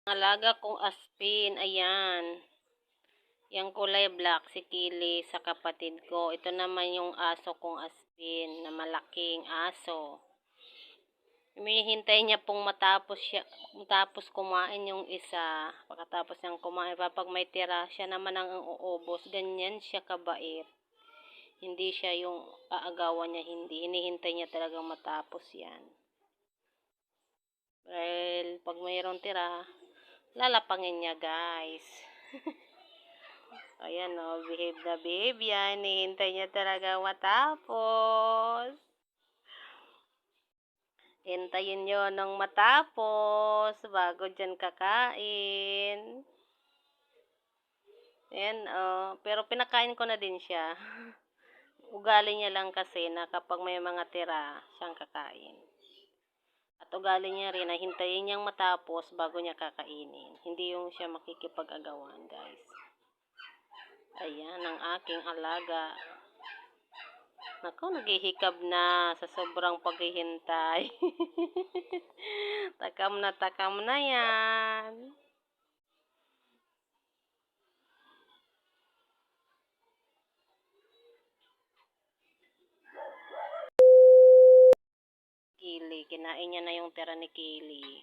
Alaga kong aspin, ayan. Yang kulay black, si Kili sa kapatid ko. Ito naman yung aso kong aspin, na malaking aso. Hinihintay niya pong matapos kumain yung isa. Pagkatapos niyang kumain, pag may tira, siya naman ang uubos. Ganyan siya kabait. Hindi siya yung aagawan niya, hindi. Hinihintay niya talagang matapos yan. Well, pag mayroong tira, lalapangin niya, guys. Ayan o, behave na behave yan. Hinihintay niya talaga matapos. Hintayin nyo nang matapos bago dyan kakain. Ayan o, pero pinakain ko na din siya. Ugali niya lang kasi na kapag may mga tira, siyang kakain. At ugali niya rin na hintayin niyang matapos bago niya kakainin. Hindi yung siya makikipag-agawan, guys. Ayan ang aking alaga. Naku, naghihikab na sa sobrang paghihintay. Takam na yan. Kili, kinain niya na yung tira ni Kili.